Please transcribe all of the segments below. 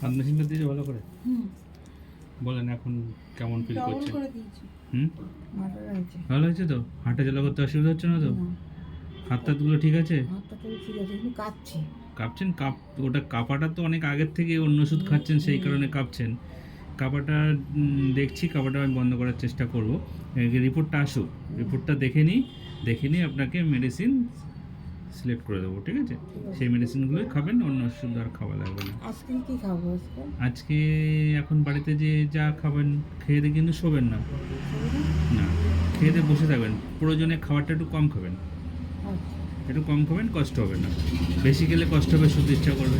হাত মেশিনটা দিয়েছে ভালো করে। বলেন এখন কেমন ফিল করছেন? ভালো হয়েছে তো? হাঁটা চলা করতে অসুবিধা হচ্ছে না তো? হাত টাতগুলো ঠিক আছে? কাঁপছেন? ওটা কাঁপাটা তো অনেক আগের থেকে অন্য ওষুধ খাচ্ছেন, সেই কারণে কাঁপছেন। কাঁপাটা দেখছি, কাঁপাটা আমি বন্ধ করার চেষ্টা করব। রিপোর্টটা আসুক, রিপোর্টটা দেখে নিয়ে আপনাকে মেডিসিন সিলেক্ট করে দেবো, ঠিক আছে? সেই মেডিসিনগুলোই খাবেন, অন্য ওষুধ আর খাওয়া লাগবে না। আজকে কি খাবো? আজকে এখন বাড়িতে যে যা খাবেন খেয়ে দিয়ে কিন্তু শোবেন না। না, খেয়ে দিয়ে বসে থাকবেন। প্রয়োজনে খাবারটা একটু কম খাবেন, একটু কম খাবেন, কষ্ট হবে না। বেশি খেলে কষ্ট হবে, শুধু ইচ্ছা করবে,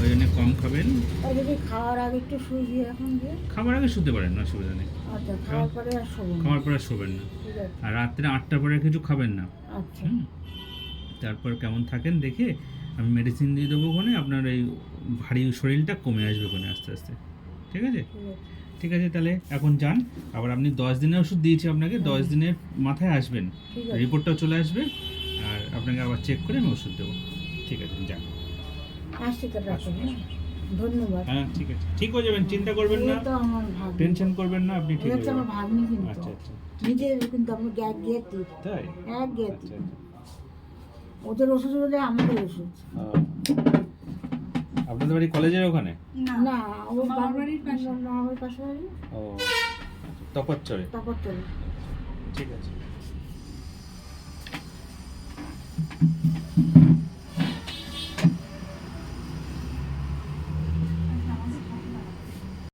ওই জন্য কম খাবেন। খাওয়ার আগে একটু শুয়ে দিয়ে এখন দিয়ে খাবার আগে শুতে পারেন, অসুবিধা নেই। আচ্ছা, খাওয়ার পরে আর শোবো না। খাওয়ার পরে আর শোবেন না। ঠিক আছে। আর রাত্রে 8টার পরে কিছু খাবেন না। আচ্ছা। তারপর কেমন থাকেন দেখে আমি মেডিসিন দিয়ে দেবো, ওখানে আপনার এই ভারী শরীরটা কমে আসবে ওখানে আস্তে আস্তে, ঠিক আছে? ঠিক আছে, তাহলে এখন যান। আবার আপনি 10 দিনের ওষুধ দিয়েছি আপনাকে, 10 দিনের মাথায় আসবেন, রিপোর্টটাও চলে আসবে, আর আপনাকে আবার চেক করে আমি ওষুধ দেবো। ঠিক আছে, যান। আসছি তো ডাক্তার, হ্যাঁ? ধন্যবাদ। হ্যাঁ, ঠিক আছে, ঠিক হয়ে যাবেন, চিন্তা করবেন না, এই তো আমার ভাগ্নি। টেনশন করবেন না, আপনি ঠিক এই হয়ে হচ্ছে আমার যাবেন। ভাগ্নি কিন্তু। আচ্ছা আচ্ছা, নিজের কিন্তু আমি গ্যাগ গেতি তাই? এক গেতি। আচ্ছা আচ্ছা। ওদের ওষুধ হলে আমাদের ওষুধ আপনাদের বাড়ি কলেজের ওখানে? না, ও বাড়ির পাশে, আমার পাশে বাড়ি। ও, তপচ্চরে। তারপর চলে। ঠিক আছে।